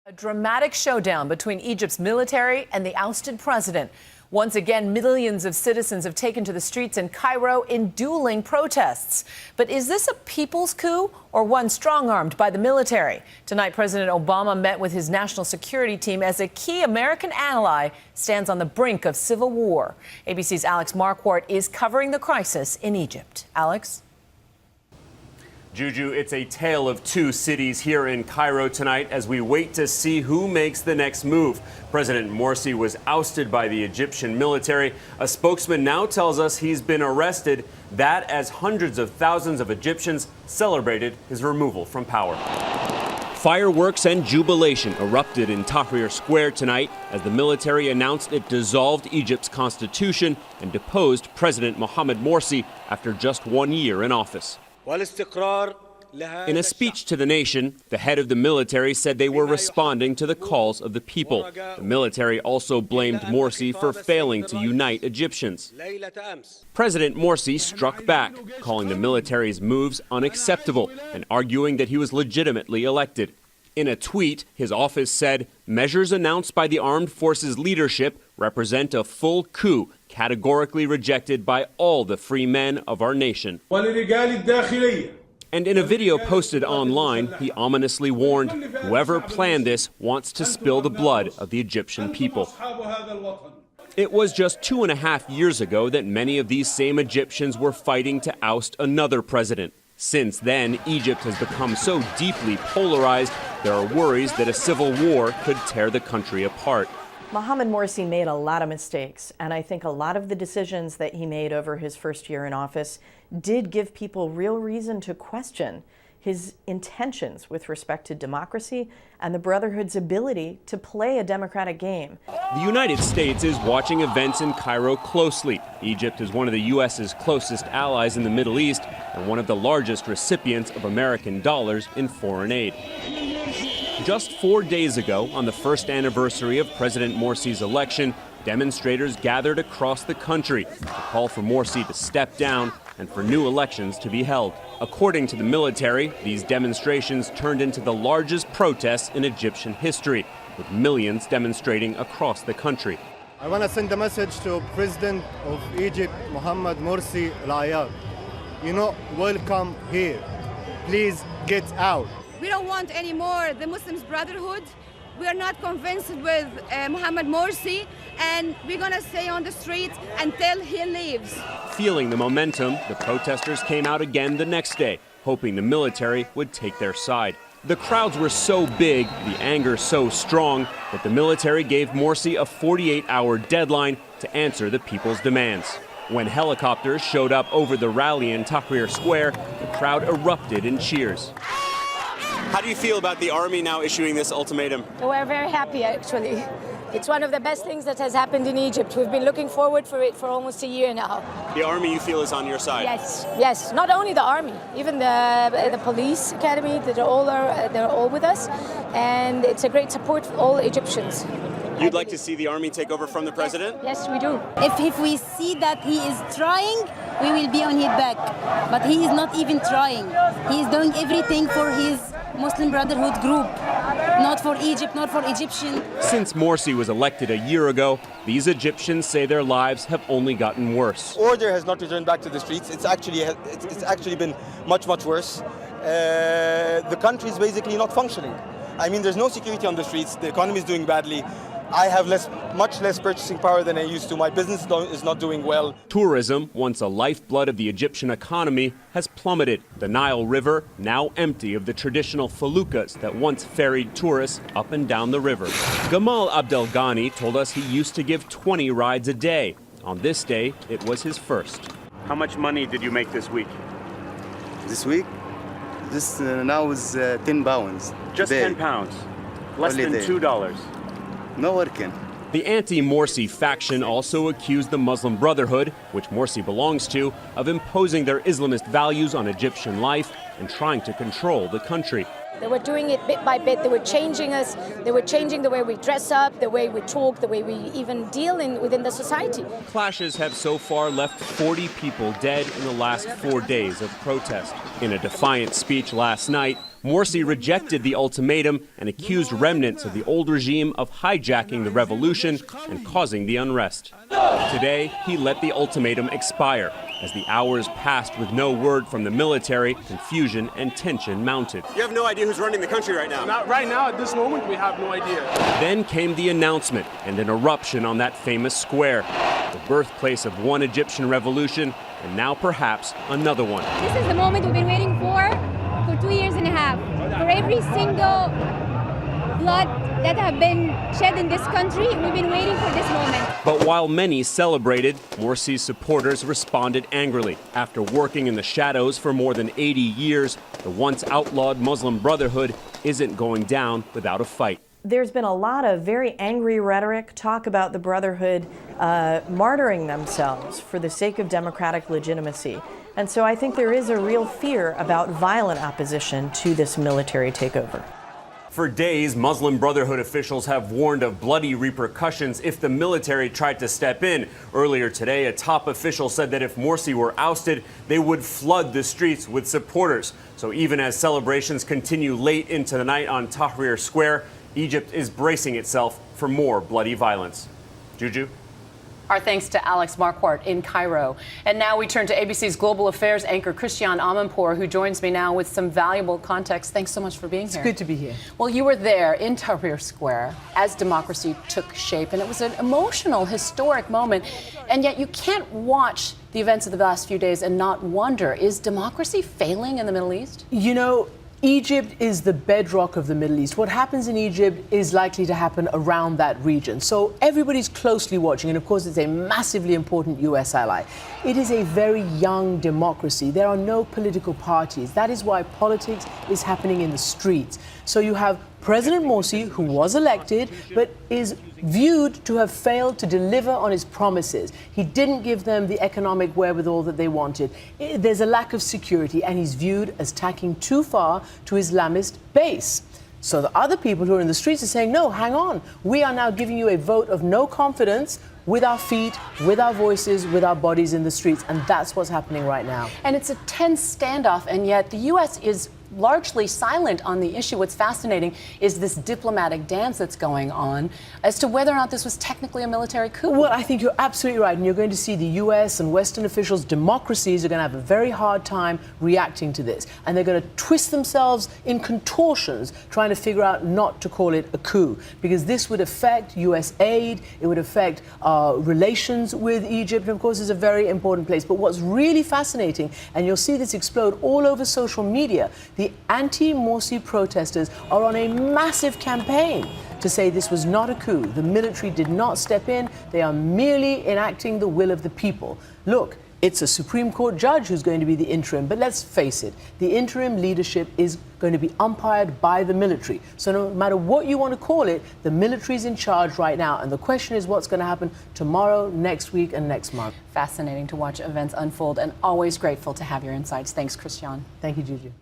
A dramatic showdown between Egypt's military and the ousted president. Once again, millions of citizens have taken to the streets in Cairo in dueling protests. But is this a people's coup or one strong-armed by the military? Tonight, President Obama met with his national security team as a key American ally stands on the brink of civil war. ABC's Alex Marquardt is covering the crisis in Egypt. Alex? Juju, it's a tale of two cities here in Cairo tonight as we wait to see who makes the next move. President Morsi was ousted by the Egyptian military. A spokesman now tells us he's been arrested, that as hundreds of thousands of Egyptians celebrated his removal from power. Fireworks and jubilation erupted in Tahrir Square tonight as the military announced it dissolved Egypt's constitution and deposed President Mohamed Morsi after just 1 year in office. In a speech to the nation, the head of the military said they were responding to the calls of the people. The military also blamed Morsi for failing to unite Egyptians. President Morsi struck back, calling the military's moves unacceptable and arguing that he was legitimately elected. In a tweet, his office said, measures announced by the armed forces leadership represent a full coup, categorically rejected by all the free men of our nation. And in a video posted online, he ominously warned, whoever planned this wants to spill the blood of the Egyptian people. It was just 2.5 years ago that many of these same Egyptians were fighting to oust another president. Since then, Egypt has become so deeply polarized, there are worries that a civil war could tear the country apart. Mohamed Morsi made a lot of mistakes, and I think a lot of the decisions that he made over his first year in office did give people real reason to question his intentions with respect to democracy and the Brotherhood's ability to play a democratic game. The United States is watching events in Cairo closely. Egypt is one of the U.S.'s closest allies in the Middle East and one of the largest recipients of American dollars in foreign aid. Just 4 days ago, on the first anniversary of President Morsi's election, demonstrators gathered across the country to call for Morsi to step down and for new elections to be held. According to the military, these demonstrations turned into the largest protests in Egyptian history, with millions demonstrating across the country. I want to send a message to President of Egypt, Mohamed Morsi Al-Ayad. You're not welcome here. Please get out. We don't want anymore the Muslims Brotherhood. We are not convinced with Mohamed Morsi, and we're going to stay on the street until he leaves. Feeling the momentum, the protesters came out again the next day, hoping the military would take their side. The crowds were so big, the anger so strong, that the military gave Morsi a 48-hour deadline to answer the people's demands. When helicopters showed up over the rally in Tahrir Square, the crowd erupted in cheers. How do you feel about the army now issuing this ultimatum? We're very happy, actually. It's one of the best things that has happened in Egypt. We've been looking forward for it for almost a year now. The army, you feel, is on your side? Yes. Not only the army, even the police academy, they're all with us. And it's a great support for all Egyptians. You'd like to see the army take over from the president? Yes, we do. If we see that he is trying, we will be on his back. But he is not even trying. He is doing everything for his Muslim Brotherhood group, not for Egypt, not for Egyptian. Since Morsi was elected a year ago, these Egyptians say their lives have only gotten worse. Order has not returned back to the streets. It's actually been much worse. The country is basically not functioning. I mean, there's no security on the streets. The economy is doing badly. I have much less purchasing power than I used to. My business is not doing well. Tourism, once a lifeblood of the Egyptian economy, has plummeted. The Nile River now empty of the traditional feluccas that once ferried tourists up and down the river. Gamal Abdelghani told us he used to give 20 rides a day. On this day, it was his first. How much money did you make this week? This week? This now is 10 pounds. Just 10 pounds? Less than $2? No working. The anti-Morsi faction also accused the Muslim Brotherhood, which Morsi belongs to, of imposing their Islamist values on Egyptian life and trying to control the country. They were doing it bit by bit. They were changing us. They were changing the way we dress up, the way we talk, the way we even deal within the society. Clashes have so far left 40 people dead in the last 4 days of protest. In a defiant speech last night, Morsi rejected the ultimatum and accused remnants of the old regime of hijacking the revolution and causing the unrest. Today, he let the ultimatum expire. As the hours passed with no word from the military, confusion and tension mounted. You have no idea who's running the country right now? Not right now, at this moment, we have no idea. Then came the announcement and an eruption on that famous square, the birthplace of one Egyptian revolution and now perhaps another one. This is the moment we've been waiting for 2 years and a half. For every single blood that have been shed in this country, we've been waiting for this moment. But while many celebrated, Morsi's supporters responded angrily. After working in the shadows for more than 80 years, the once outlawed Muslim Brotherhood isn't going down without a fight. There's been a lot of very angry rhetoric, talk about the Brotherhood martyring themselves for the sake of democratic legitimacy. And so I think there is a real fear about violent opposition to this military takeover. For days, Muslim Brotherhood officials have warned of bloody repercussions if the military tried to step in. Earlier today, a top official said that if Morsi were ousted, they would flood the streets with supporters. So even as celebrations continue late into the night on Tahrir Square, Egypt is bracing itself for more bloody violence. Juju? Our thanks to Alex Marquardt in Cairo. And now we turn to ABC's Global Affairs anchor Christian Amanpour, who joins me now with some valuable context. Thanks so much for being here. It's good to be here. Well, you were there in Tahrir Square as democracy took shape, and it was an emotional, historic moment. And yet you can't watch the events of the last few days and not wonder, is democracy failing in the Middle East? You know, Egypt is the bedrock of the Middle East. What happens in Egypt is likely to happen around that region. So everybody's closely watching, and of course it's a massively important US ally. It is a very young democracy. There are no political parties. That is why politics is happening in the streets. So you have President Morsi, who was elected, but is viewed to have failed to deliver on his promises. He didn't give them the economic wherewithal that they wanted. There's a lack of security, and he's viewed as tacking too far to Islamist base. So the other people who are in the streets are saying, no, hang on. We are now giving you a vote of no confidence with our feet, with our voices, with our bodies in the streets. And that's what's happening right now. And it's a tense standoff, and yet the U.S. is largely silent on the issue. What's fascinating is this diplomatic dance that's going on as to whether or not this was technically a military coup. Well, I think you're absolutely right. And you're going to see the U.S. and Western officials, democracies, are going to have a very hard time reacting to this. And they're going to twist themselves in contortions trying to figure out not to call it a coup. Because this would affect U.S. aid. It would affect relations with Egypt. And of course, it's a very important place. But what's really fascinating, and you'll see this explode all over social media, the anti-Morsi protesters are on a massive campaign to say this was not a coup. The military did not step in. They are merely enacting the will of the people. Look, it's a Supreme Court judge who's going to be the interim. But let's face it, the interim leadership is going to be umpired by the military. So no matter what you want to call it, the military is in charge right now. And the question is what's going to happen tomorrow, next week, and next month. Fascinating to watch events unfold, and always grateful to have your insights. Thanks, Christian. Thank you, Juju.